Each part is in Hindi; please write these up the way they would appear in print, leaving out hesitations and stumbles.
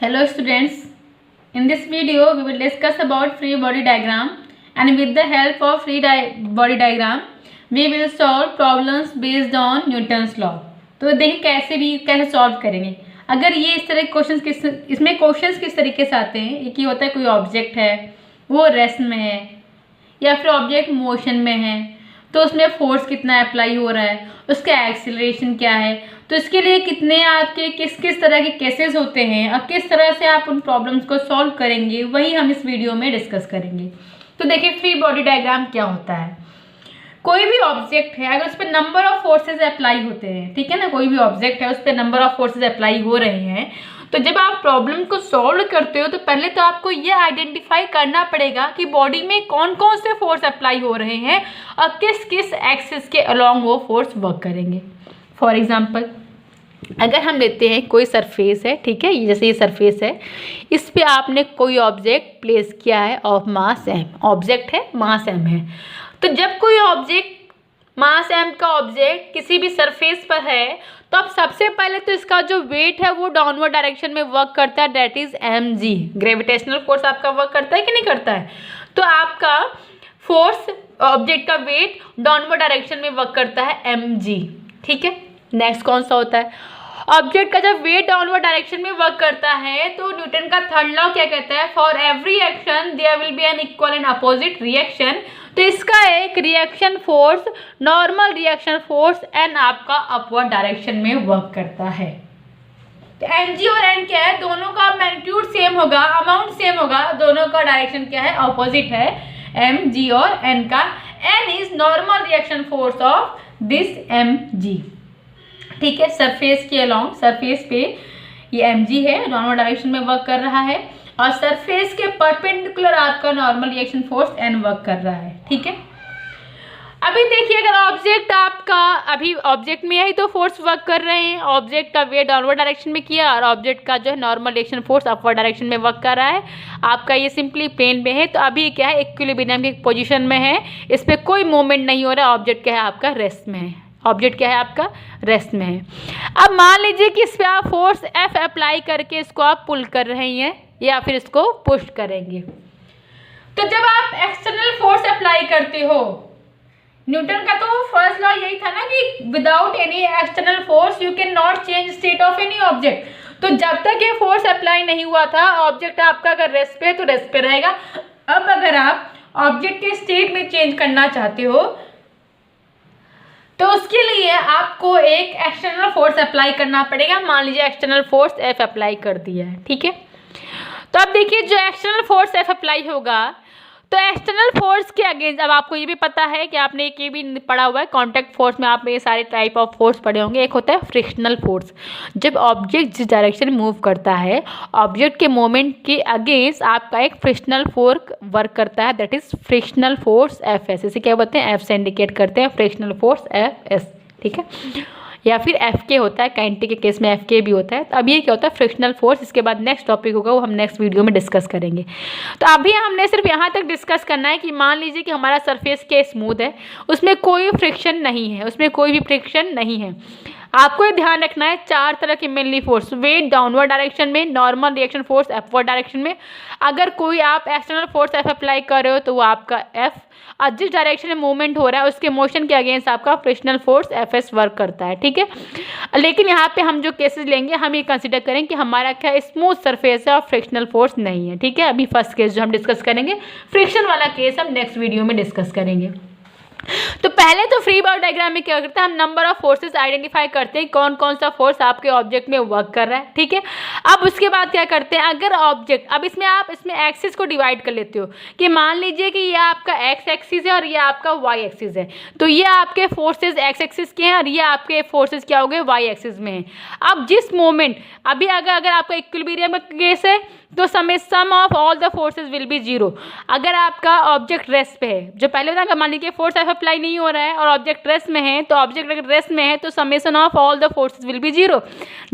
Hello students, in this video we will discuss about free body diagram, and with the help of body diagram we will solve problems based on Newton's law। तो देखिए कैसे सॉल्व करेंगे। अगर ये इस तरह क्वेश्चंस इसमें क्वेश्चंस किस तरीके से आते हैं, एक ही होता है कोई ऑब्जेक्ट है वो रेस्ट में है या फिर ऑब्जेक्ट मोशन में है, तो उसमें फोर्स कितना अप्लाई हो रहा है, उसका एक्सीलरेशन क्या है, तो इसके लिए कितने आपके किस किस तरह के केसेस होते हैं और किस तरह से आप उन प्रॉब्लम्स को सॉल्व करेंगे, वही हम इस वीडियो में डिस्कस करेंगे। तो देखिए फ्री बॉडी डायग्राम क्या होता है। कोई भी ऑब्जेक्ट है, अगर उस पर नंबर ऑफ फोर्सेज अप्लाई होते हैं, ठीक है ना, कोई भी ऑब्जेक्ट है उस पर नंबर ऑफ फोर्सेज अप्लाई हो रहे हैं, तो जब आप प्रॉब्लम को सॉल्व करते हो तो पहले तो आपको ये आइडेंटिफाई करना पड़ेगा कि बॉडी में कौन कौन से फोर्स अप्लाई हो रहे हैं और किस किस एक्सिस के अलोंग वो फोर्स वर्क करेंगे। फॉर एग्जांपल अगर हम लेते हैं कोई सरफेस है, ठीक है, ये जैसे ये सरफेस है, इस पे आपने कोई ऑब्जेक्ट प्लेस किया है ऑफ मास एम, ऑब्जेक्ट है मास एम है। तो जब कोई ऑब्जेक्ट मास एम का ऑब्जेक्ट किसी भी सरफेस पर है तो अब सबसे पहले तो इसका जो वेट है वो डाउनवर्ड डायरेक्शन में वर्क करता है, that is M G. Gravitational force आपका वर्क करता है कि नहीं करता है। तो आपका फोर्स ऑब्जेक्ट का वेट डाउनवर्ड डायरेक्शन में वर्क करता है एम जी, ठीक है। नेक्स्ट कौन सा होता है, ऑब्जेक्ट का जब वेट डाउनवर्ड डायरेक्शन में वर्क करता है तो न्यूटन का थर्ड लॉ क्या कहता है, for every action there will be an equal and opposite reaction. तो इसका एक reaction force, normal reaction force N आपका अपवर्ड डायरेक्शन में वर्क करता है। तो एन जी और एन क्या है, दोनों का मैग्नीट्यूड सेम होगा, अमाउंट सेम होगा, दोनों का डायरेक्शन क्या है, अपोजिट है, एम जी और एन का। N is normal reaction force of this M G, ठीक है। सरफेस के अलोंग, सरफेस पे ये एम जी है, डाउनवर्ड डायरेक्शन में वर्क कर रहा है, और सरफेस के परपेंडिकुलर आपका normal reaction force N work कर रहा है, ठीक है। अभी देखिए अगर ऑब्जेक्ट आपका, अभी ऑब्जेक्ट में ही तो फोर्स वर्क कर रहे हैं, ऑब्जेक्ट का वेट डाउनवर्ड डायरेक्शन में किया और ऑब्जेक्ट का जो है normal reaction force upward direction में वर्क कर रहा है। आपका ये सिंपली प्लेन में है, तो अभी क्या है, इक्विलिब्रियम की पोजीशन में है, इस पर कोई मूवमेंट नहीं हो रहा है, ऑब्जेक्ट क्या है आपका रेस्ट में है, ऑब्जेक्ट क्या है आपका रेस्ट में है। अब मान लीजिए कि इस पर आप फोर्स एफ अप्लाई करके इसको आप पुल कर रहे हैं या फिर इसको पुश करेंगे। तो जब आप एक्सटर्नल फोर्स अप्लाई करते हो, न्यूटन का तो फर्स्ट लॉ यही था ना कि without any external force you can not change state of any object. तो जब तक ये फोर्स अप्लाई नहीं हुआ था, ऑब्जेक्ट आपका अगर रेस्ट पे है तो रेस्ट पे रहेगा। अब अगर आप ऑब्जेक्ट के स्टेट में चेंज करना चाहते हो तो उसके लिए आपको एक एक्सटर्नल फोर्स अप्लाई करना पड़ेगा। मान लीजिए एक्सटर्नल फोर्स एफ अप्लाई कर दिया है, ठीक है। तो अब देखिए जो एक्सटर्नल फोर्स एफ अप्लाई होगा, तो एक्सटर्नल फोर्स के अगेंस्ट, अब आपको ये भी पता है कि आपने एक ये भी पढ़ा हुआ है कॉन्टैक्ट फोर्स में, आप ये सारे टाइप ऑफ फोर्स पढ़े होंगे। एक होता है फ्रिक्शनल फोर्स, जब ऑब्जेक्ट जिस डायरेक्शन में मूव करता है, ऑब्जेक्ट के मोमेंट के अगेंस्ट आपका एक फ्रिक्शनल फोर्स वर्क करता है, that is frictional force F S. इसे क्या बोलते हैं, एफ से इंडिकेट करते हैं, फ्रिक्शनल फोर्स एफ एस, ठीक है। या फिर एफ के होता है, काइनेटिक के केस में एफ के भी होता है। तो अब ये क्या होता है, फ्रिक्शनल फोर्स। इसके बाद नेक्स्ट टॉपिक होगा वो हम नेक्स्ट वीडियो में डिस्कस करेंगे। तो अभी हमने सिर्फ यहाँ तक डिस्कस करना है कि मान लीजिए कि हमारा सरफेस के स्मूथ है, उसमें कोई फ्रिक्शन नहीं है, उसमें कोई भी फ्रिक्शन नहीं है। आपको ये ध्यान रखना है, चार तरह की mainly force, weight downward direction में, normal reaction force upward direction में, अगर कोई आप एक्सटर्नल फोर्स एफ अप्लाई कर रहे हो तो वो आपका एफ, और जिस डायरेक्शन में मूवमेंट हो रहा है उसके मोशन के अगेंस्ट आपका frictional force F S work करता है, ठीक है। लेकिन यहाँ पे हम जो केसेस लेंगे हम ये कंसिडर करें कि हमारा क्या स्मूथ सरफेस है और फ्रिक्शनल फोर्स नहीं है, ठीक है। अभी फर्स्ट केस जो हम डिस्कस करेंगे, फ्रिक्शन वाला केस हम नेक्स्ट वीडियो में डिस्कस करेंगे। तो पहले तो फ्री बॉडी डायग्राम में क्या करते हैं, हम नंबर ऑफ फोर्सेस आइडेंटिफाई करते हैं, कौन कौन सा फोर्स आपके ऑब्जेक्ट में वर्क कर रहा है, ठीक है। अब उसके बाद क्या करते हैं, अगर ऑब्जेक्ट, अब इसमें आप इसमें एक्सिस को डिवाइड कर लेते हो कि मान लीजिए कि ये आपका एक्स एक्सिस है और ये आपका वाई एक्सिस है, तो ये आपके फोर्सेज एक्स एक्सिस के हैं और ये आपके फोर्सेज क्या हो गए, वाई एक्सिस में है। अब जिस मोमेंट, अभी अगर आपका इक्विलिब्रियम केस है तो sum of all the forces will be zero. अगर आपका ऑब्जेक्ट रेस्ट पे है, जो पहले बताया, मान लीजिए फोर्स एफ अप्लाई नहीं हो रहा है और ऑब्जेक्ट रेस्ट में है, तो ऑब्जेक्ट अगर रेस्ट में है तो summation of all the forces will be zero.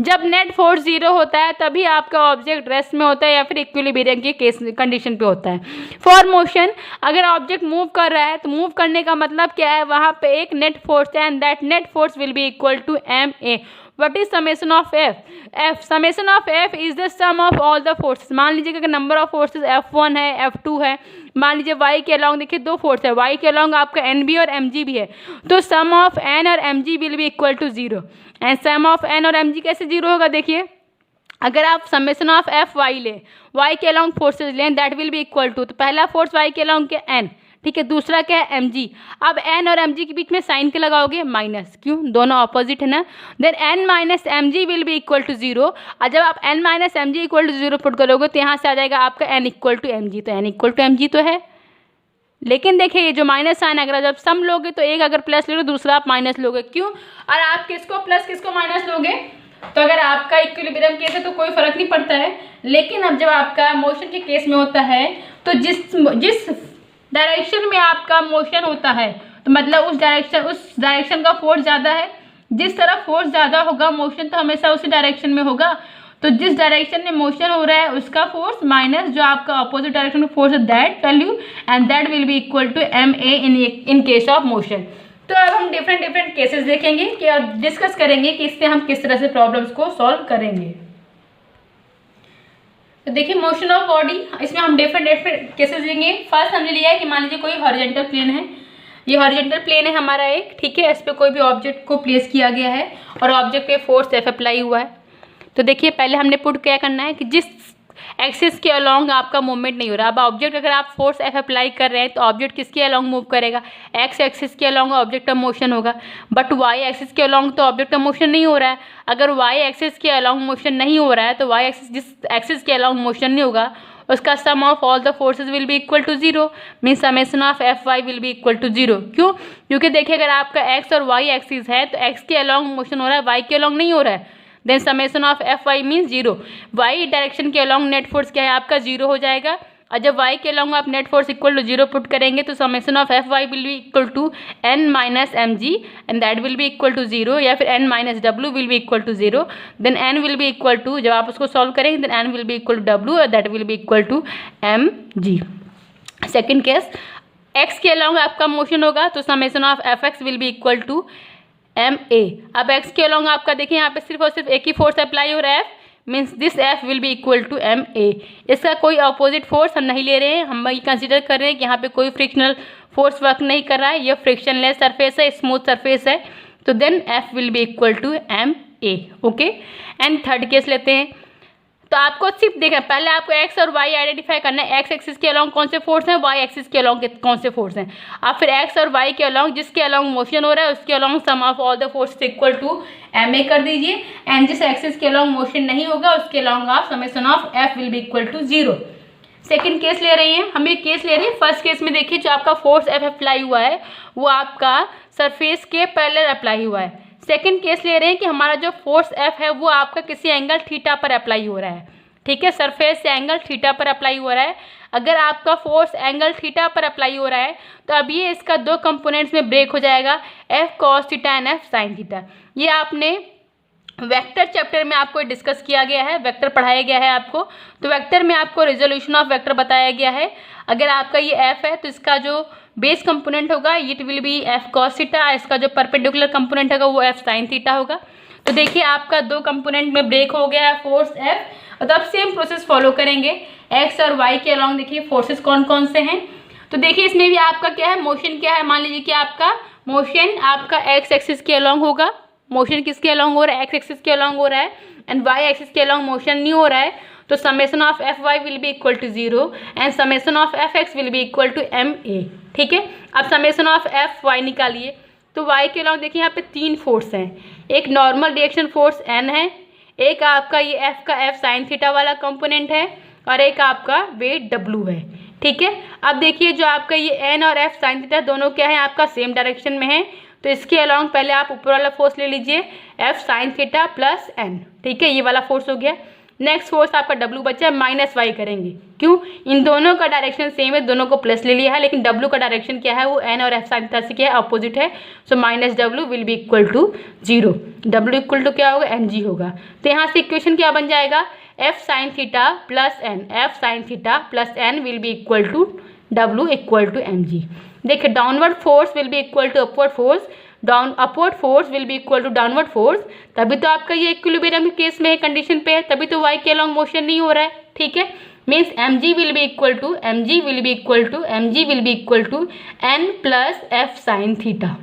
जब नेट फोर्स जीरो होता है तभी आपका ऑब्जेक्ट रेस्ट में होता है या फिर इक्विलिब्रियम की केस कंडीशन पे होता है। फॉर मोशन, अगर ऑब्जेक्ट मूव कर रहा है तो मूव करने का मतलब क्या है, वहाँ पे एक नेट फोर्स है and that net force will be equal to M A. What is summation of F? F summation of F is the sum of all the forces. मान लीजिए कि नंबर ऑफ फोर्सेस F1 है, F2 है, मान लीजिए y के अलॉन्ग देखिए दो फोर्स है, y के अलॉन्ग आपका NB और MG भी है, तो सम ऑफ N और MG will be equal to 0। And sum of N और MG कैसे 0 होगा? देखिए अगर आप समेशन ऑफ एफ वाई लें, y के अलॉन्ग फोर्सेज लें, that will be equal to, तो पहला फोर्स y के अलॉन्ग के n, ठीक है, दूसरा क्या है mg। अब n और mg के बीच में साइन के लगाओगे माइनस, क्यों? दोनों ऑपोजिट है ना। Then n minus mg will be equal to 0। और जब आप n minus mg equal to 0 put करोगे तो यहाँ से आ जाएगा आपका n इक्वल टू mg, तो n इक्वल टू mg तो है। लेकिन देखिए ये जो माइनस साइन अगर जब सम लोगे तो एक अगर प्लस लोगे दूसरा आप माइनस लोगे, क्यों? और आप किसको प्लस किसको माइनस लोगे? तो अगर आपका इक्विलिब्रियम केस है तो कोई फर्क नहीं पड़ता है, लेकिन अब जब आपका मोशन के केस में होता है तो जिस डायरेक्शन में आपका मोशन होता है तो मतलब उस डायरेक्शन का फोर्स ज़्यादा है। जिस तरफ फोर्स ज़्यादा होगा मोशन तो हमेशा उसी डायरेक्शन में होगा। तो जिस डायरेक्शन में मोशन हो रहा है उसका फोर्स माइनस जो आपका अपोजिट डायरेक्शन में फोर्स है that value, and that will be equal to MA in case of motion. तो अब हम डिफरेंट केसेस देखेंगे कि और डिस्कस करेंगे कि इससे हम किस तरह से प्रॉब्लम्स को सॉल्व करेंगे। तो देखिए मोशन ऑफ बॉडी, इसमें हम डिफरेंट केसेस लेंगे। फर्स्ट हमने लिया है कि मान लीजिए कोई हॉरिजॉन्टल प्लेन है, ये हॉरिजॉन्टल प्लेन है हमारा एक, ठीक है, इस पर कोई भी ऑब्जेक्ट को प्लेस किया गया है और ऑब्जेक्ट पे फोर्स F अप्लाई हुआ है। तो देखिए पहले हमने पुट क्या करना है कि जिस एक्सिस के अलॉन्ग आपका मूवमेंट नहीं हो रहा, अब ऑब्जेक्ट अगर आप फोर्स F अप्लाई कर रहे हैं तो ऑब्जेक्ट किसके अलॉन्ग मूव करेगा? एक्स एक्सिस के अलॉन्ग ऑब्जेक्ट का मोशन होगा, बट वाई एक्सिस के अलॉन्ग तो ऑब्जेक्ट का मोशन नहीं हो रहा है। अगर वाई एक्सिस के अलॉन्ग मोशन नहीं हो रहा है तो वाई एक्सिस जिस एक्सिस के अलॉन्ग मोशन नहीं होगा उसका sum of all the forces will be equal to 0, mean summation of F Y will be equal to 0। क्यों? क्योंकि देखिए अगर आपका एक्स और वाई एक्सिस है तो एक्स के अलॉन्ग मोशन हो रहा है, वाई के अलॉन्ग नहीं हो रहा है, then summation of F Y means 0। Y direction के अलॉन्ग नेट फोर्स क्या है आपका? 0 हो जाएगा। और जब वाई के अलॉन्ग आप net force equal to 0 put करेंगे तो summation of F Y will be equal to n minus M G and that will be equal to 0, या फिर n minus W will be equal to 0। Then n will be equal to, जब आप उसको सॉल्व करेंगे then n will be equal to W और that will be equal to M G. Second case, x के अलॉन्ग आपका मोशन होगा तो summation of F X will be equal to MA। अब x के अलॉन्ग आपका देखिए यहाँ पे सिर्फ और सिर्फ एक ही फोर्स अप्लाई हो रहा है, means this F will be equal to MA। इसका कोई अपोजिट फोर्स हम नहीं ले रहे हैं, हम ये कंसीडर कर रहे हैं कि यहाँ पे कोई फ्रिक्शनल फोर्स वर्क नहीं कर रहा है, ये फ्रिक्शनलेस सरफेस है, स्मूथ सरफेस है, तो then F will be equal to MA। Okay, and third case लेते हैं। तो आपको सिर्फ देखना, पहले आपको x और y आइडेंटिफाई करना है, x एक्सिस के अलॉन्ग कौन से फोर्स हैं, y एक्सिस के अलॉन्ग कौन से फोर्स हैं। अब फिर x और y के अलॉन्ग जिसके अलॉन्ग मोशन हो रहा है उसके along sum of all the force equal to MA कर दीजिए, एंड जिस एक्सिस के अलॉन्ग मोशन नहीं होगा उसके अलॉन्ग आप summation of F will be equal to 0। Second case ले रही हैं हम, एक केस ले रहे हैं। फर्स्ट केस में देखिए जो आपका फोर्स F अप्लाई हुआ है वो आपका सरफेस के पैरेलल अप्लाई हुआ है। सेकंड केस ले रहे हैं कि हमारा जो फोर्स F है वो आपका किसी एंगल थीटा पर अप्लाई हो रहा है, ठीक है, सरफेस से एंगल थीटा पर अप्लाई हो रहा है। अगर आपका फोर्स एंगल थीटा पर अप्लाई हो रहा है तो अब ये इसका दो कंपोनेंट्स में ब्रेक हो जाएगा, F cos theta and F sin theta. ये आपने वेक्टर चैप्टर में आपको डिस्कस किया गया है, वेक्टर पढ़ाया गया है आपको, तो वेक्टर में आपको रिजोल्यूशन ऑफ वेक्टर बताया गया है। अगर आपका ये F है तो इसका जो बेस कंपोनेंट होगा it will B F cos theta, इसका जो परपेंडिकुलर कंपोनेंट होगा वो F sin थीटा होगा। तो देखिए आपका दो कंपोनेंट में ब्रेक हो गया है फोर्स F, और तो अब सेम प्रोसेस फॉलो करेंगे x और y के अलॉन्ग। देखिए फोर्सेस कौन कौन से हैं, तो देखिए इसमें भी आपका क्या है, मोशन क्या है। मान लीजिए कि आपका मोशन आपका x एक्सिस के अलॉन्ग होगा, मोशन किसके अलॉन्ग हो रहा है, x एक्सिस के अलॉन्ग हो रहा है, एंड y एक्सिस के अलॉन्ग मोशन नहीं हो रहा है, तो summation of F Y will be equal to 0 and summation of F X will be equal to MA। ठीक है, अब समेशन ऑफ एफ वाई निकालिए। तो y के अलॉन्ग देखिए यहाँ पे तीन फोर्स हैं, एक नॉर्मल डायरेक्शन फोर्स n है, एक आपका ये F का F sin थीटा वाला कंपोनेंट है, और एक आपका वेट W है। ठीक है, अब देखिए जो आपका ये n और F sin थीटा दोनों क्या है, आपका सेम डायरेक्शन में है, तो इसके अलॉन्ग पहले आप ऊपर वाला फोर्स ले लीजिए F sin theta plus n। ठीक है, ये वाला फोर्स हो गया। नेक्स्ट फोर्स आपका W बचा है, माइनस y करेंगे, क्यों, इन दोनों का डायरेक्शन सेम है, दोनों को प्लस ले लिया है, लेकिन W का डायरेक्शन क्या है, वो n और F sin थीटा से क्या है, अपोजिट है, so minus W will be equal to 0। W equal to क्या होगा, mg होगा। तो यहाँ से इक्वेशन क्या बन जाएगा, F sin theta plus n, F sin theta plus n will be equal to W equal to mg। देखिए downward force will be equal to upward force, down upward force will be equal to downward force, तभी तो आपका ये इक्विलिब्रियम के केस में है, कंडीशन पे है, तभी तो y के अलॉन्ग मोशन नहीं हो रहा है, ठीक है। Means mg will be equal to n plus F sine theta,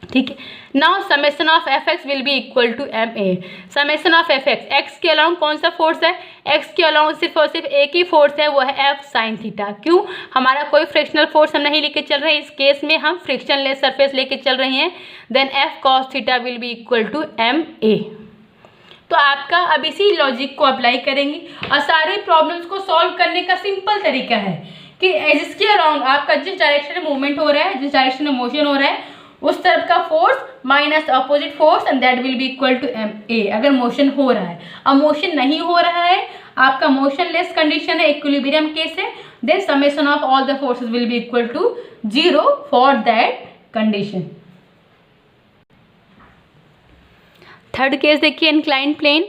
ठीक है। Now summation of F X will be equal to M A. Summation of F X, X के अलॉन्ग कौन सा फोर्स है, एक्स के अलॉन्ग सिर्फ और सिर्फ एक ही फोर्स है, वो है एफ साइन थीटा। क्यों, हमारा कोई फ्रिक्शनल फोर्स हम नहीं लेके चल रहे हैं, इस केस में हम फ्रिक्शनलेस सरफेस लेके चल रहे हैं। Then F cos theta will be equal to M A. तो आपका अब इसी लॉजिक को अप्लाई करेंगे और सारी प्रॉब्लम्स को सॉल्व करने का सिंपल तरीका है कि जिसके अलॉन्ग आपका जिस डायरेक्शन में मूवमेंट हो रहा है, जिस डायरेक्शन में मोशन हो रहा है, उस तरफ का force minus opposite force and that will be equal to M A, अगर मोशन हो रहा है। अब मोशन नहीं हो रहा है, आपका मोशनलेस कंडीशन है, इक्विलिब्रियम केस है, then summation of all the forces will be equal to 0 for that condition. Third case देखिए, इंक्लाइंड प्लेन।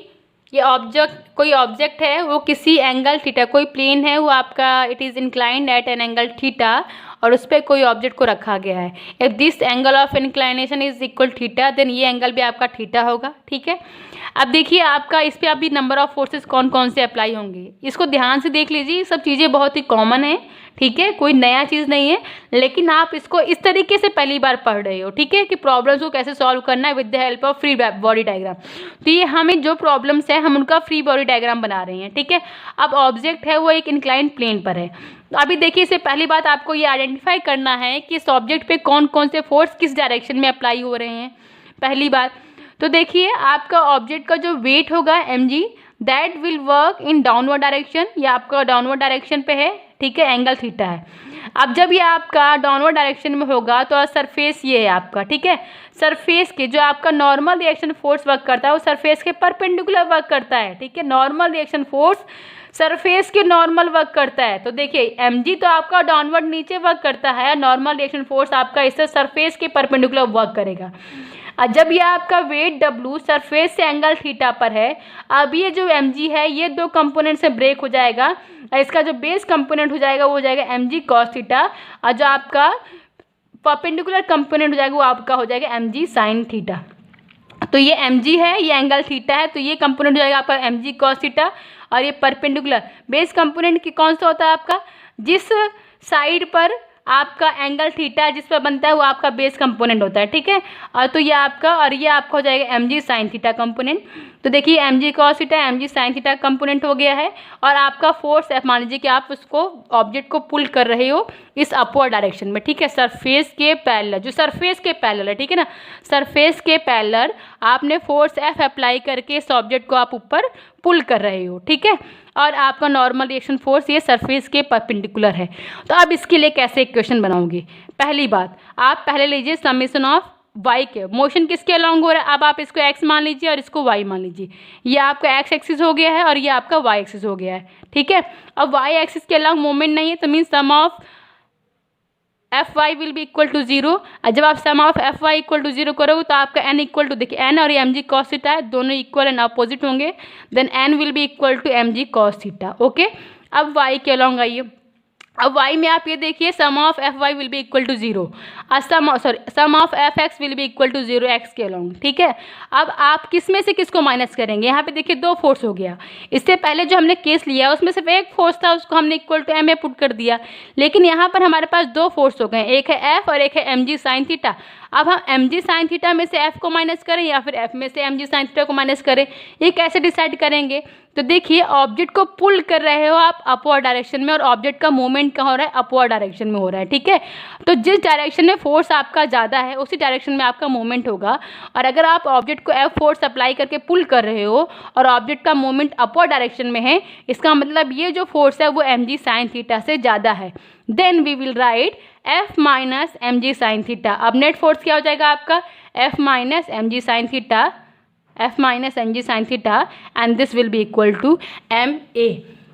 ये कोई ऑब्जेक्ट है, वो किसी एंगल थीटा, कोई प्लेन है वो आपका it is inclined at an angle theta, और उस पर कोई ऑब्जेक्ट को रखा गया है। If this angle of inclination is equal theta, then ये एंगल भी आपका थीटा होगा, ठीक है। अब देखिए आपका इस पर अभी नंबर ऑफ फोर्सेस कौन कौन से अप्लाई होंगे, इसको ध्यान से देख लीजिए। सब चीज़ें बहुत ही कॉमन है, ठीक है, कोई नया चीज़ नहीं है, लेकिन आप इसको इस तरीके से पहली बार पढ़ रहे हो, ठीक है, कि प्रॉब्लम्स को कैसे सॉल्व करना है with the help of free body diagram. तो ये हमें जो प्रॉब्लम्स है हम उनका फ्री बॉडी डायग्राम बना रहे हैं, ठीक है। अब ऑब्जेक्ट है वो एक इंक्लाइंड प्लेन पर है। तो अभी देखिए, इससे पहली बात आपको ये आइडेंटिफाई करना है कि इस ऑब्जेक्ट पे कौन कौन से फोर्स किस डायरेक्शन में अप्लाई हो रहे हैं, पहली बात। तो देखिए आपका ऑब्जेक्ट का जो वेट होगा mg, that will work in downward direction, ये आपका डाउनवर्ड डायरेक्शन पे है, ठीक है, एंगल थीटा है। अब जब ये आपका डाउनवर्ड डायरेक्शन में होगा तो सरफेस ये है आपका, ठीक है। सरफेस के जो आपका नॉर्मल रिएक्शन फोर्स वर्क करता है वो सरफेस के परपेंडिकुलर वर्क करता है, ठीक है। नॉर्मल रिएक्शन फोर्स सरफेस के नॉर्मल वर्क करता है। तो देखिए mg तो आपका डाउनवर्ड नीचे वर्क करता है, नॉर्मल रिएक्शन फोर्स आपका इससे सरफेस के परपेंडिकुलर वर्क करेगा। जब ये आपका वेट W सरफेस से एंगल थीटा पर है, अब ये जो mg है ये दो कंपोनेंट से ब्रेक हो जाएगा, इसका जो बेस कंपोनेंट हो जाएगा वो हो जाएगा mg cos थीटा, और जो आपका परपेंडिकुलर कंपोनेंट हो जाएगा वो आपका हो जाएगा mg sin थीटा। तो ये mg है, ये एंगल थीटा है, तो ये कंपोनेंट हो जाएगा आपका mg cos थीटा, और ये परपेंडिकुलर बेस कंपोनेंट की कौन सा होता है आपका, जिस साइड पर आपका एंगल थीटा जिस पर बनता है वो आपका बेस कंपोनेंट होता है, ठीक है। और तो ये आपका हो जाएगा mg sin थीटा कंपोनेंट। तो देखिए mg cos theta mg sin theta component हो गया है, और आपका फोर्स F, मान लीजिए कि आप उसको ऑब्जेक्ट को पुल कर रहे हो इस अपवर्ड डायरेक्शन में, ठीक है, सरफेस के पैरेलल, जो सरफेस के पैरेलल है, ठीक है ना, सरफेस के पैरेलल आपने फोर्स F अप्लाई करके इस ऑब्जेक्ट को आप ऊपर पुल कर रहे हो, ठीक है, और आपका नॉर्मल रिएक्शन फोर्स ये सरफेस के परपेंडिकुलर है। तो अब इसके लिए कैसे इक्वेशन बनाओगे, पहली बात आप पहले लीजिए समेशन ऑफ y के, मोशन किसके अलॉन्ग हो रहा है, अब आप इसको x मान लीजिए और इसको y मान लीजिए। ये आपका x एक्सिस हो गया है और ये आपका y एक्सिस हो गया है, ठीक है। अब y एक्सिस के अलॉन्ग मोमेंट नहीं है, तो mean sum of F Y will be equal to 0। जब आप sum of F Y equal to 0 करोगे तो आपका एन इक्वल टू, देखिए एन और एम जी कॉस थीटा है, दोनों इक्वल एंड अपोजिट होंगे, then N will be equal to M G cos theta, okay. अब वाई के अलॉन्ग आइए, अब y में आप ये देखिए sum of F Y will be equal to 0 और sum of F X will be equal to 0 X के अलॉन्ग, ठीक है। अब आप किस में से किसको माइनस करेंगे, यहाँ पे देखिए दो फोर्स हो गया, इससे पहले जो हमने केस लिया उसमें सिर्फ एक फोर्स था, उसको हमने equal to M A put कर दिया, लेकिन यहाँ पर हमारे पास दो फोर्स हो गए, एक है एफ और एक है एम जी साइन थीटा। अब हम एम जी साइन थीटा में से एफ को माइनस करें या फिर एफ में से एम जी साइन थीटा को माइनस करें, ये कैसे डिसाइड करेंगे। तो देखिए ऑब्जेक्ट को पुल कर रहे हो आप अपवर्ड डायरेक्शन में और ऑब्जेक्ट का मूवमेंट कहाँ हो रहा है, अपवर्ड डायरेक्शन में हो रहा है, ठीक है। तो जिस डायरेक्शन में फोर्स आपका ज़्यादा है उसी डायरेक्शन में आपका मूवमेंट होगा, और अगर आप ऑब्जेक्ट को एफ फोर्स अप्लाई करके पुल कर रहे हो और ऑब्जेक्ट का मूवमेंट अपवर्ड डायरेक्शन में है, इसका मतलब ये जो फोर्स है वो एम जी साइन थीटा से ज़्यादा है। Then we will write F minus M G sine theta. अब नेट फोर्स क्या हो जाएगा आपका, F minus M G sine theta, F minus M G sine theta, and this will be equal to M A.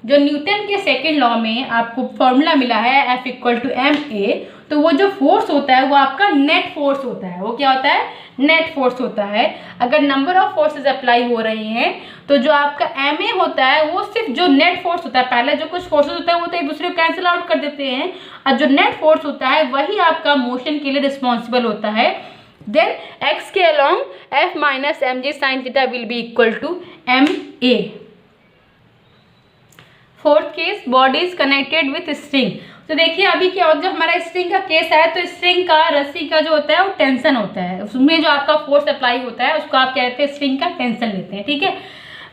जो न्यूटन के सेकेंड लॉ में आपको फॉर्मूला मिला है F equal to M A, तो वो जो फोर्स होता है वो आपका नेट फोर्स होता है। वो क्या होता है, नेट फोर्स होता है। अगर नंबर ऑफ फोर्सेस अप्लाई हो रही हैं तो जो आपका एम ए होता है वो सिर्फ जो नेट फोर्स होता है, पहले जो कुछ फोर्सेस होता है वो तो एक दूसरे को कैंसिल आउट कर देते हैं, और जो नेट फोर्स होता है वही आपका मोशन के लिए रिस्पॉन्सिबल होता है। देन x के along f minus mg sine theta will be equal to ma। Fourth case, body is connected with string. तो देखिए अभी क्या होता है, जब हमारा स्ट्रिंग का केस है तो स्ट्रिंग का, रस्सी का जो होता है वो टेंशन होता है, उसमें जो आपका फोर्स अप्लाई होता है उसको आप कहते हैं स्ट्रिंग का टेंशन लेते हैं, ठीक है।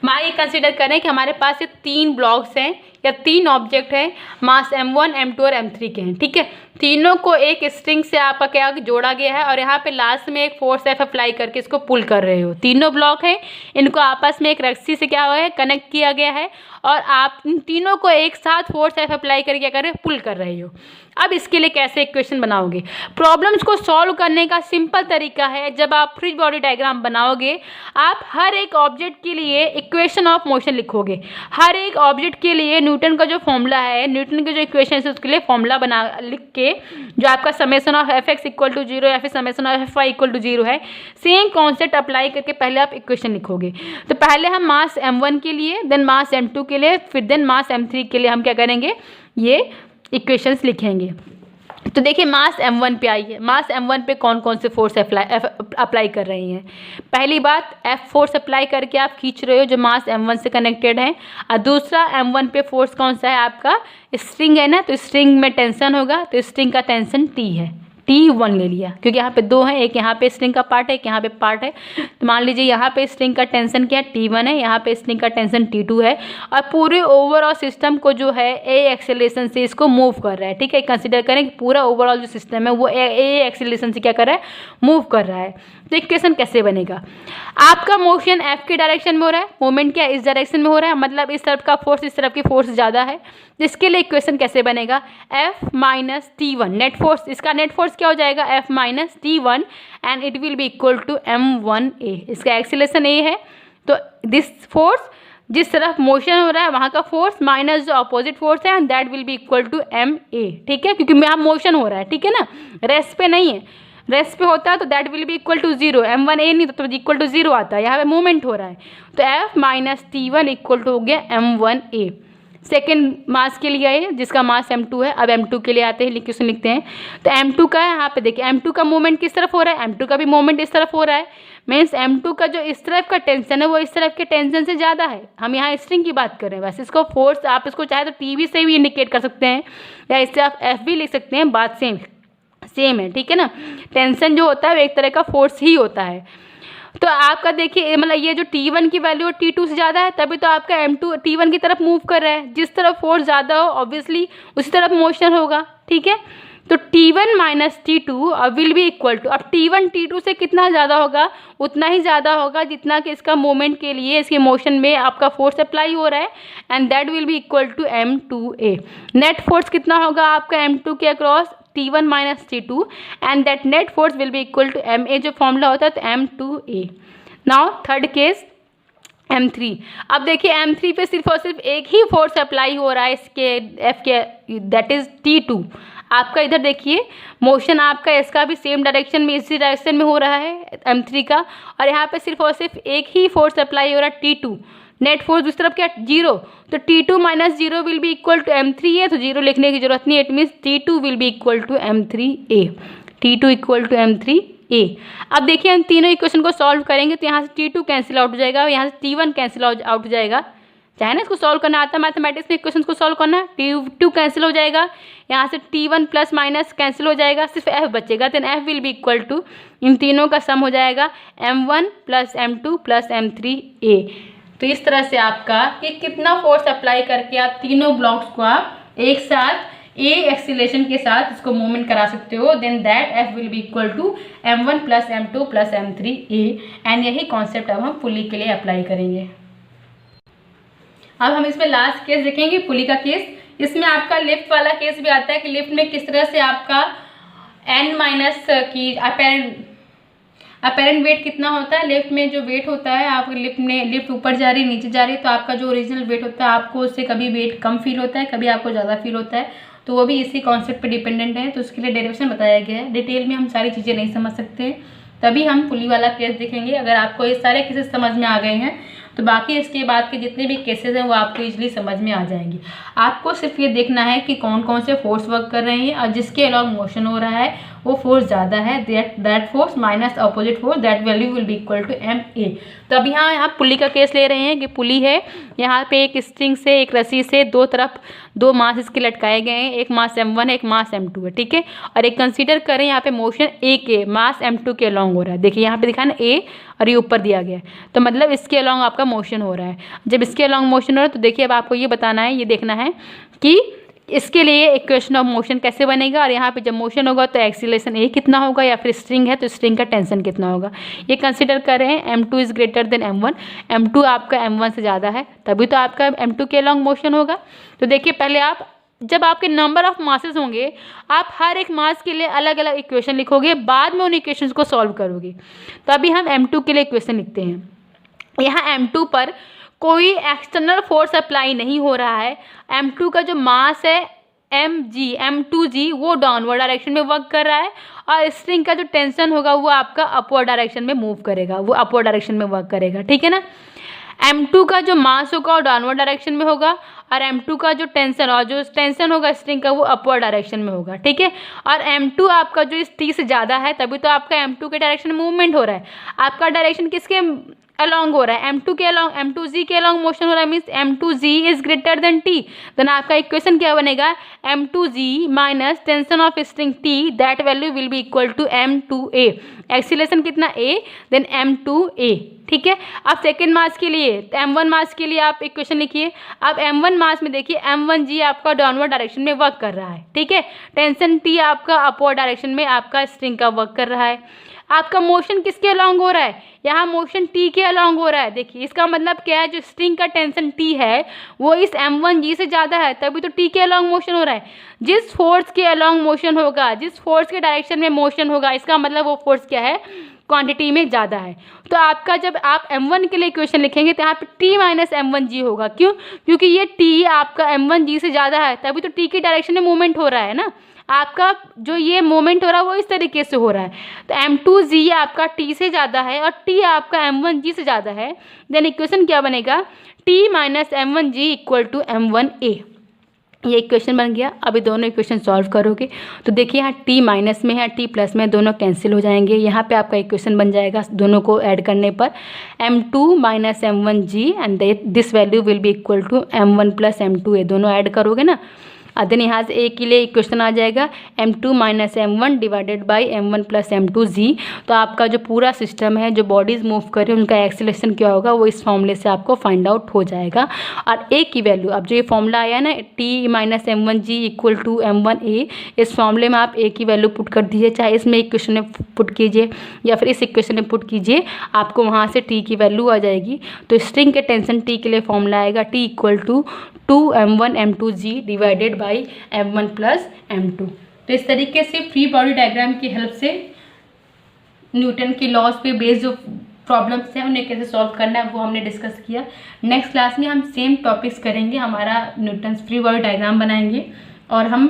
मान ये कंसिडर करें कि हमारे पास ये 3 ब्लॉक्स हैं या 3 ऑब्जेक्ट हैं, मास m1, m2 और m3 के हैं, ठीक है। तीनों को एक स्ट्रिंग से आपका क्या जोड़ा गया है और यहाँ पे लास्ट में एक फोर्स F अप्लाई करके इसको पुल कर रहे हो। तीनों ब्लॉक हैं, इनको आपस में एक रस्सी से क्या हुआ है, कनेक्ट किया गया है और आप इन तीनों को एक साथ फोर्स F अप्लाई करके क्या कर रहे हो, पुल कर रहे हो। अब इसके लिए कैसे इक्वेशन बनाओगे? प्रॉब्लम्स को सॉल्व करने का सिंपल तरीका है, जब आप फ्री बॉडी डायग्राम बनाओगे आप हर एक ऑब्जेक्ट के लिए इक्वेशन ऑफ मोशन लिखोगे। हर एक ऑब्जेक्ट के लिए न्यूटन का जो फॉर्मूला है, न्यूटन की जो इक्वेशन है उसके लिए फॉर्मूला बना लिख के, जो आपका summation of F X equal to 0 या फिर summation of F Y equal to 0 है, सेम कॉन्सेप्ट अप्लाई करके पहले आप इक्वेशन लिखोगे। तो पहले हम मास m1 के लिए, देन मास m2 के लिए, फिर देन मास m3 के लिए हम क्या करेंगे, ये इक्वेशंस लिखेंगे। तो देखिए मास m1 पे आई है, मास m1 पे कौन कौन से फोर्स अप्लाई कर रहे हैं। पहली बात, F फोर्स अप्लाई करके आप खींच रहे हो जो मास m1 से कनेक्टेड है, और दूसरा m1 पे फोर्स कौन सा है, आपका स्ट्रिंग है ना, तो स्ट्रिंग में टेंशन होगा, तो स्ट्रिंग का टेंशन T है, T1 ले लिया क्योंकि यहाँ पे 2 है, एक यहाँ पे स्ट्रिंग का पार्ट है, एक यहाँ पे पार्ट है। तो मान लीजिए यहाँ पे स्ट्रिंग का टेंशन क्या है, T1 है, यहाँ पे स्ट्रिंग का टेंशन T2 है, और पूरे ओवरऑल सिस्टम को जो है ए एक्सेलरेशन से इसको मूव कर रहा है, ठीक है। कंसिडर करें कि पूरा ओवरऑल जो सिस्टम है वो ए एक्सेलरेशन से क्या कर रहा है, मूव कर रहा है। तो इक्वेशन कैसे बनेगा, आपका मोशन F के डायरेक्शन में हो रहा है, मोमेंट क्या इस डायरेक्शन में हो रहा है, मतलब इस तरफ का फोर्स इस तरफ की फोर्स ज़्यादा है। इसके लिए इक्वेशन कैसे बनेगा, F minus T1 net force, इसका नेट फोर्स क्या हो जाएगा, F minus T1 and it will be equal to M1A। इसका एक्सेलरेशन A है, तो दिस फोर्स जिस तरफ मोशन हो रहा है वहाँ का फोर्स माइनस जो अपोजिट फोर्स है, and that will be equal to MA, ठीक है, क्योंकि यहाँ मोशन हो रहा है, ठीक है ना, रेस्ट पे नहीं है। रेस्ट पे होता है तो that will be equal to 0, M1A नहीं तो इक्वल टू 0 आता है, यहाँ पे मूवमेंट हो रहा है, तो F minus T1 equal to हो गया M1A। सेकेंड मास के लिए आए जिसका मास m2 है। अब m2 के लिए आते हैं, क्वेश्चन लिखते हैं। तो m2 का है, यहाँ पे देखिए m2 का मूवमेंट किस तरफ हो रहा है, m2 का भी मूवमेंट इस तरफ हो रहा है, मीन्स m2 का जो इस तरफ का टेंशन है वो इस तरफ के टेंशन से ज़्यादा है। हम यहाँ स्ट्रिंग की बात कर रहे हैं, वैसे इसको फोर्स आप इसको चाहे तो टीवी से भी इंडिकेट कर सकते हैं या इससे आप एफ भी लिख सकते हैं, बात सेम है, ठीक है ना। टेंशन जो होता है वो एक तरह का फोर्स ही होता है। तो आपका देखिए मतलब ये जो T1 की वैल्यू T2 से ज़्यादा है, तभी तो आपका M2 T1 की तरफ मूव कर रहा है। जिस तरफ फोर्स ज़्यादा हो ऑब्वियसली उसी तरफ मोशन होगा, ठीक है। तो T1 minus T2 will be equal to, अब T1 T2 से कितना ज़्यादा होगा, उतना ही ज़्यादा होगा जितना कि इसका मोमेंट के लिए इसके मोशन में आपका फोर्स अप्लाई हो रहा है, and that will be equal to M2A। Net force कितना होगा आपका M2 के across, T1 minus T2, and that net force will be equal to MA जो फॉर्मूला होता है तो M2A। Now third case M3। अब देखिए M3 पे सिर्फ और सिर्फ एक ही फोर्स अप्लाई हो रहा है इसके F के, दैट इज T2। आपका इधर देखिए मोशन आपका इसका भी सेम डायरेक्शन में, इसी डायरेक्शन में हो रहा है M3 का, और यहाँ पे सिर्फ और सिर्फ एक ही फोर्स अप्लाई हो रहा है T2। नेट फोर्स दूसरी तरफ क्या 0, तो T2 minus 0 will be equal to M3A, तो 0 लिखने की जरूरत नहीं है, it means T2 will be equal to M3A। T2 equal to M3A। अब देखिए हम तीनों इक्वेशन को सॉल्व करेंगे तो यहाँ से T2 कैंसिल आउट हो जाएगा, यहाँ से T1 कैंसिल आउट हो जाएगा। चाहे ना इसको सॉल्व करना आता है मैथमेटिक्स में, इक्वेशन को सॉल्व करना, T2 कैंसिल हो जाएगा, यहाँ से T1 प्लस माइनस कैंसिल हो जाएगा, सिर्फ F बचेगा, then F will be equal to, इन तीनों का सम हो जाएगा M1 plus M2 plus M3A। तो इस तरह से आपका कि कितना फोर्स अप्लाई करके आप तीनों ब्लॉक्स को आप एक साथ ए एक्सीलरेशन के साथ इसको मूवमेंट करा सकते हो, then that F will be equal to M1 plus M2 plus M3A। And यही कॉन्सेप्ट अब हम पुली के लिए अप्लाई करेंगे। अब हम इसमें लास्ट केस देखेंगे, पुली का केस। इसमें आपका लिफ्ट वाला केस भी आता है कि लिफ्ट में किस तरह से आपका n माइनस की अपेरेंट वेट कितना होता है। लिफ्ट में जो वेट होता है, आप लिफ्ट ऊपर जा रही है नीचे जा रही है, तो आपका जो ओरिजिनल वेट होता है आपको उससे कभी वेट कम फील होता है, कभी आपको ज़्यादा फील होता है, तो वो भी इसी कॉन्सेप्ट पे डिपेंडेंट है। तो उसके लिए डेरिवेशन बताया गया है। डिटेल में हम सारी चीज़ें नहीं समझ सकते, तभी हम पुली वाला केस देखेंगे। अगर आपको ये सारे केसेस समझ में आ गए हैं तो बाकी इसके बाद के जितने भी केसेस हैं वो आपको इजीली समझ में आ जाएंगे। आपको सिर्फ ये देखना है कि कौन कौन से फोर्स वर्क कर रहे हैं और जिसके अलॉन्ग मोशन हो रहा है वो फोर्स ज़्यादा है, that force minus opposite force, that value will be equal to MA। तो अब यहाँ पुली का केस ले रहे हैं कि पुली है, यहाँ पे एक स्ट्रिंग से, एक रस्सी से दो तरफ दो मास इसके लटकाए गए हैं, एक मास M1 है, एक मास M2 है, ठीक है। और एक कंसीडर करें यहाँ पे मोशन A के मास M2 के अलॉन्ग हो रहा है। देखिए यहाँ पे दिखा ना A और ये ऊपर दिया गया है, तो मतलब इसके अलॉन्ग आपका मोशन हो रहा है। जब इसके अलॉन्ग मोशन हो रहा है तो देखिए अब आपको ये बताना है, ये देखना है कि इसके लिए इक्वेशन ऑफ मोशन कैसे बनेगा, और यहाँ पे जब मोशन होगा तो एक्सीलरेशन A कितना होगा, या फिर स्ट्रिंग है तो स्ट्रिंग का टेंशन कितना होगा। ये कंसीडर कर रहे हैं M2 is greater than M1, M2 आपका M1 से ज़्यादा है तभी तो आपका M2 के अलॉन्ग मोशन होगा। तो देखिए पहले आप, जब आपके नंबर ऑफ मासेस होंगे आप हर एक मास के लिए अलग अलग इक्वेशन लिखोगे, बाद में उन इक्वेशंस को सॉल्व करोगे। तो अभी हम M2 के लिए इक्वेशन लिखते हैं। यहाँ M2 पर कोई एक्सटर्नल फोर्स अप्लाई नहीं हो रहा है। M2 का जो मास है M2G वो डाउनवर्ड डायरेक्शन में वर्क कर रहा है, और स्ट्रिंग का जो टेंशन होगा वो आपका अपवर्ड डायरेक्शन में मूव करेगा, वो अपवर्ड डायरेक्शन में वर्क करेगा, ठीक है ना। M2 का जो मास होगा वो डाउनवर्ड डायरेक्शन में होगा, और M2 का जो टेंशन होगा स्ट्रिंग का वो अपवर्ड डायरेक्शन में होगा, ठीक है। और M2 आपका जो इस T से ज़्यादा है तभी तो आपका M2 के डायरेक्शन में मूवमेंट हो रहा है। आपका डायरेक्शन किसके अलॉन्ग हो रहा है, M2 के अलॉन्ग, M2G के अलॉन्ग मोशन हो रहा है, means M2G is greater than T। Then आपका इक्वेशन क्या बनेगा, M2G minus tension of string T, that value will be equal to M2A। Acceleration कितना A, देन M2A, ठीक है। अब सेकेंड मास के लिए, M1 मास के लिए आप इक्वेशन लिखिए। अब M1 मास में देखिए M1G आपका डाउनवर्ड डायरेक्शन में वर्क कर रहा है, ठीक है। टेंशन T आपका अपवर्ड डायरेक्शन में आपका स्ट्रिंग का वर्क कर रहा है। आपका मोशन किसके अलॉन्ग हो रहा है, यहाँ मोशन T के अलॉन्ग हो रहा है। देखिए इसका मतलब क्या है, जो स्ट्रिंग का टेंशन T है वो इस M1G से ज़्यादा है तभी तो T के अलॉन्ग मोशन हो रहा है। जिस फोर्स के अलॉन्ग मोशन होगा, जिस फोर्स के डायरेक्शन में मोशन होगा, इसका मतलब वो फोर्स क्या है, क्वांटिटी में ज़्यादा है। तो आपका जब आप M1 के लिए इक्वेशन लिखेंगे तो यहाँ पे T माइनस M1G होगा। क्यों, क्योंकि ये T आपका M1G से ज़्यादा है तभी तो T की डायरेक्शन में मूवमेंट हो रहा है ना। आपका जो ये मोमेंट हो रहा है वो इस तरीके से हो रहा है। तो M2G आपका T से ज़्यादा है और T आपका M1G से ज़्यादा है। देन इक्वेशन क्या बनेगा, T minus M1G equal to M1A। ये इक्वेशन बन गया। अभी दोनों इक्वेशन सॉल्व करोगे तो देखिए यहाँ T माइनस में है, T प्लस में, दोनों कैंसिल हो जाएंगे। यहाँ पे आपका इक्वेशन बन जाएगा दोनों को ऐड करने पर M2 minus M1G and this value will be equal to M1 plus M2A। दोनों ऐड करोगे ना, देन यहाँ से A के लिए इक्वेशन आ जाएगा M2 minus M1 divided by M1 plus M2G। तो आपका जो पूरा सिस्टम है, जो बॉडीज़ मूव कर रही है, उनका एक्सीलरेशन क्या होगा वो इस फॉर्मूले से आपको फाइंड आउट हो जाएगा। और A की वैल्यू, अब जो ये फॉर्मूला आया ना T minus M1G equal to M1A, इस फॉर्मूले में आप A की वैल्यू पुट कर दीजिए, चाहे इसमें इक्वेशन में पुट कीजिए या फिर इस इक्वेशन में पुट कीजिए, आपको वहाँ से T की वैल्यू आ जाएगी। तो स्ट्रिंग के टेंशन T के लिए फॉर्मूला आएगा T equal to 2M1 M2G divided by M1 plus M2। तो इस तरीके से फ्री बॉडी डायग्राम की हेल्प से न्यूटन के लॉज पे बेस्ड जो प्रॉब्लम्स हैं उन्हें कैसे सॉल्व करना है वो हमने डिस्कस किया। नेक्स्ट क्लास में हम सेम टॉपिक्स करेंगे, हमारा न्यूटन्स फ्री बॉडी डायग्राम बनाएंगे और हम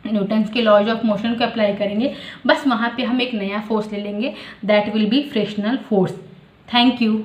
न्यूटन्स के लॉज ऑफ मोशन को अप्लाई करेंगे। बस वहाँ पे हम एक नया फोर्स ले लेंगे, that will B frictional force. Thank you.